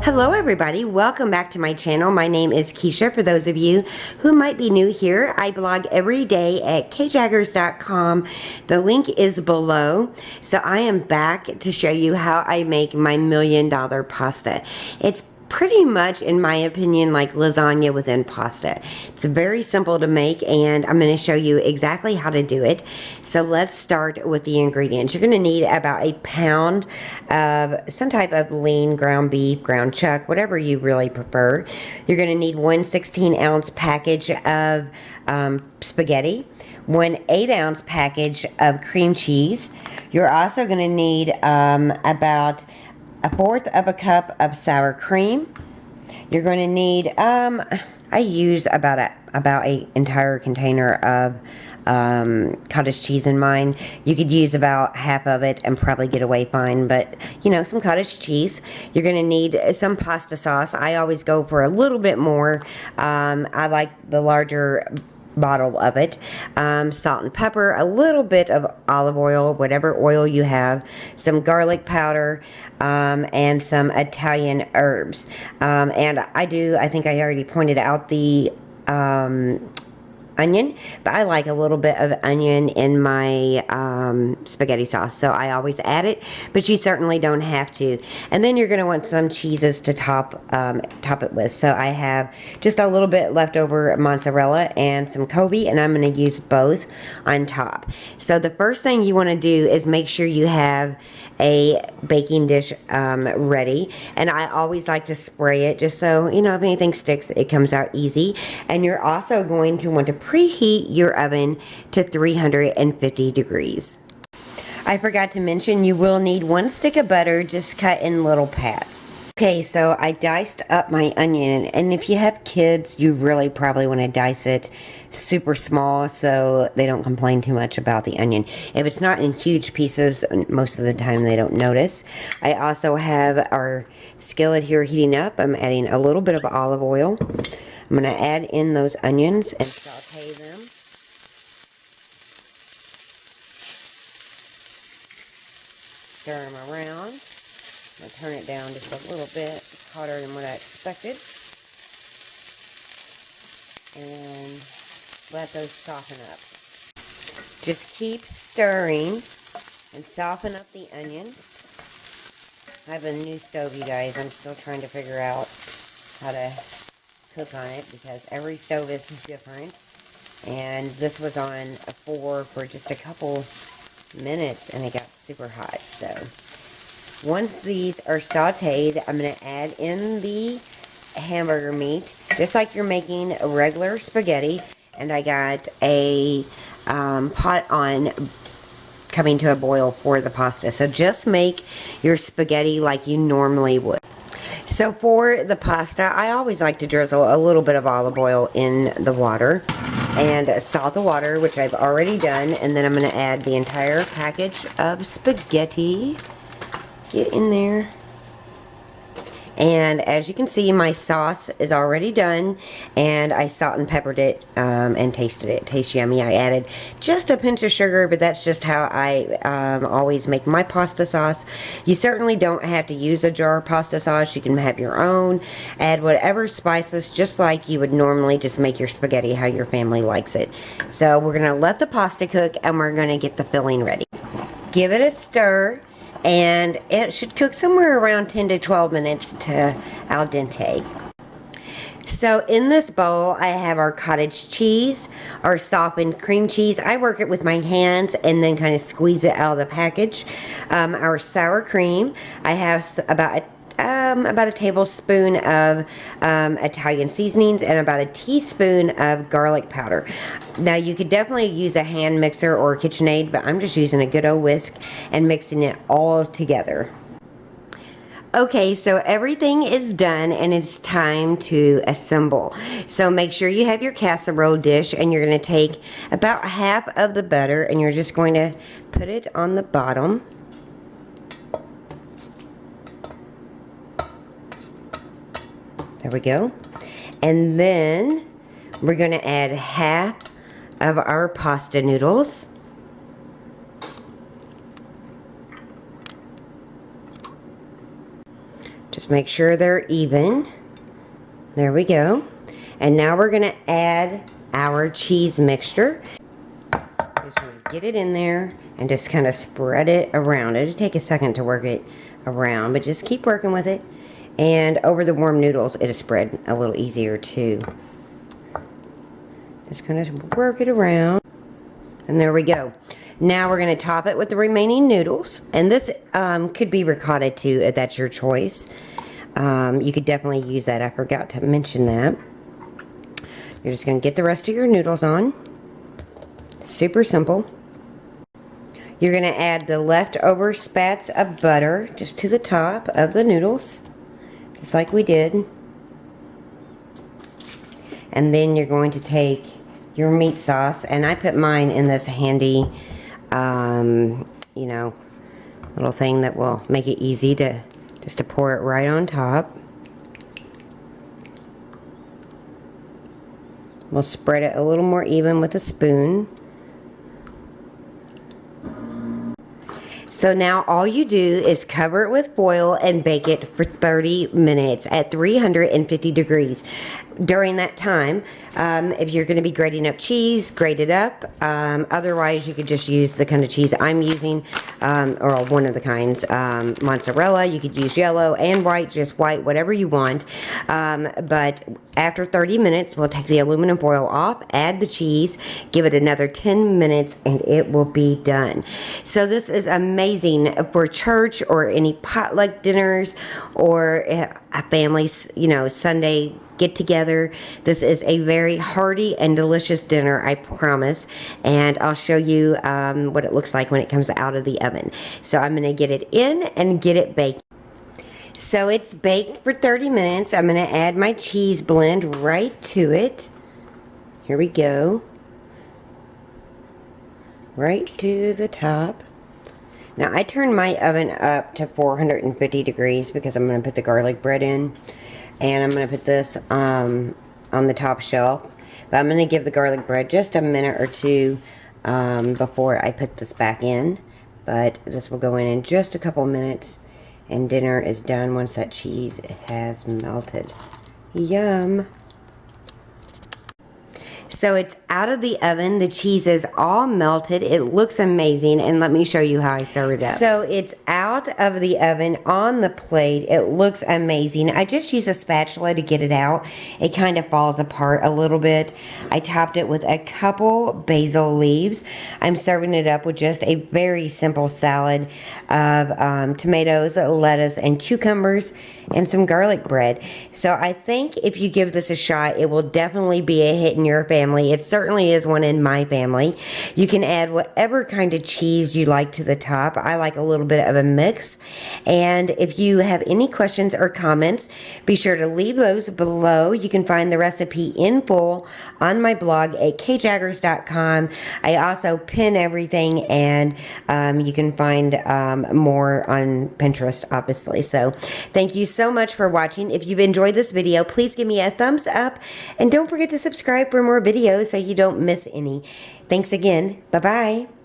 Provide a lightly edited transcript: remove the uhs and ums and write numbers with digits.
Hello everybody, welcome back to my channel. My name is Kisha. For those of you who might be new here, I blog every day at kjaggers.com. The link is below. So I am back to show you how I make my $1 million pasta. It's pretty much, in my opinion, like lasagna within pasta. It's very simple to make, and I'm going to show you exactly how to do it. So let's start with the ingredients. You're going to need about a pound of some type of lean ground beef, ground chuck, whatever you really prefer. You're going to need 1 16-ounce package of spaghetti, 1 8-ounce package of cream cheese. You're also going to need about 1/4 of a cup of sour cream. You're going to need, I use about a entire container of cottage cheese in mine. You could use about half of it and probably get away fine, but you know, some cottage cheese. You're going to need some pasta sauce. I always go for a little bit more. I like the larger bottle of it. Salt and pepper, a little bit of olive oil, whatever oil you have, some garlic powder, and some Italian herbs. And I think I already pointed out the onion, but I like a little bit of onion in my spaghetti sauce, so I always add it, but you certainly don't have to. And then you're going to want some cheeses to top it with. So I have just a little bit leftover mozzarella and some Kobe, and I'm going to use both on top. So the first thing you want to do is make sure you have a baking dish ready, and I always like to spray it just so, you know, if anything sticks, it comes out easy. And you're also going to want to preheat your oven to 350 degrees. I forgot to mention, you will need 1 stick of butter just cut in little pats. Okay, so I diced up my onion, and if you have kids, you really probably want to dice it super small so they don't complain too much about the onion. If it's not in huge pieces, most of the time they don't notice. I also have our skillet here heating up. I'm adding a little bit of olive oil. I'm going to add in those onions and saute them. Stir them around. I'm going to turn it down just a little bit. It's hotter than what I expected. And let those soften up. Just keep stirring and soften up the onions. I have a new stove, you guys. I'm still trying to figure out how to cook on it because every stove is different. And this was on a 4 for just a couple minutes and it got super hot. So once these are sauteed, I'm going to add in the hamburger meat, just like you're making a regular spaghetti. And I got a pot on coming to a boil for the pasta. So just make your spaghetti like you normally would. So for the pasta, I always like to drizzle a little bit of olive oil in the water and salt the water, which I've already done. And then I'm going to add the entire package of spaghetti. Get in there. And as you can see, my sauce is already done, and I salt and peppered it and tasted it. It tastes yummy. I added just a pinch of sugar, but that's just how I always make my pasta sauce. You certainly don't have to use a jar of pasta sauce. You can have your own. Add whatever spices, just like you would normally just make your spaghetti how your family likes it. So we're going to let the pasta cook, and we're going to get the filling ready. Give it a stir. And it should cook somewhere around 10 to 12 minutes to al dente. So in this bowl, I have our cottage cheese, our softened cream cheese. I work it with my hands and then kind of squeeze it out of the package. Our sour cream. I have about a tablespoon of Italian seasonings and about a teaspoon of garlic powder. Now you could definitely use a hand mixer or a KitchenAid, but I'm just using a good old whisk and mixing it all together. Okay, so everything is done and it's time to assemble. So make sure you have your casserole dish, and you're going to take about half of the butter and you're just going to put it on the bottom. There we go. And then we're going to add half of our pasta noodles. Just make sure they're even. There we go. And now we're gonna add our cheese mixture. Just gonna get it in there and just kind of spread it around. It'll take a second to work it around, but just keep working with it. And over the warm noodles, it'll spread a little easier too. Just kind of work it around. And there we go. Now we're going to top it with the remaining noodles. And this could be ricotta too, if that's your choice. You could definitely use that. I forgot to mention that. You're just going to get the rest of your noodles on. Super simple. You're going to add the leftover spats of butter just to the top of the noodles. Just like we did. And then you're going to take your meat sauce, and I put mine in this handy, you know, little thing that will make it easy to just to pour it right on top. We'll spread it a little more even with a spoon. So now all you do is cover it with foil and bake it for 30 minutes at 350 degrees. During that time, if you're going to be grating up cheese, grate it up. Otherwise, you could just use the kind of cheese I'm using, or one of the kinds, mozzarella. You could use yellow and white, just white, whatever you want. But after 30 minutes, we'll take the aluminum foil off, add the cheese, give it another 10 minutes, and it will be done. So this is amazing for church or any potluck dinners or a family's, you know, Sunday get together. This is a very hearty and delicious dinner, I promise. And I'll show you what it looks like when it comes out of the oven. So I'm going to get it in and get it baked. So it's baked for 30 minutes. I'm going to add my cheese blend right to it. Here we go. Right to the top. Now I turned my oven up to 450 degrees because I'm going to put the garlic bread in. And I'm going to put this on the top shelf. But I'm going to give the garlic bread just a minute or two before I put this back in. But this will go in just a couple minutes. And dinner is done once that cheese has melted. Yum! So it's out of the oven. The cheese is all melted. It looks amazing. And let me show you how I serve it up. So it's out of the oven on the plate. It looks amazing. I just use a spatula to get it out. It kind of falls apart a little bit. I topped it with a couple basil leaves. I'm serving it up with just a very simple salad of tomatoes, lettuce, and cucumbers, and some garlic bread. So I think if you give this a shot, it will definitely be a hit in your family. It certainly is one in my family. You can add whatever kind of cheese you like to the top. I like a little bit of a mix. And if you have any questions or comments, be sure to leave those below. You can find the recipe in full on my blog at kjaggers.com. I also pin everything, and you can find more on Pinterest, obviously. So thank you so much for watching. If you've enjoyed this video, please give me a thumbs up, and don't forget to subscribe for more videos so you don't miss any. Thanks again. Bye-bye.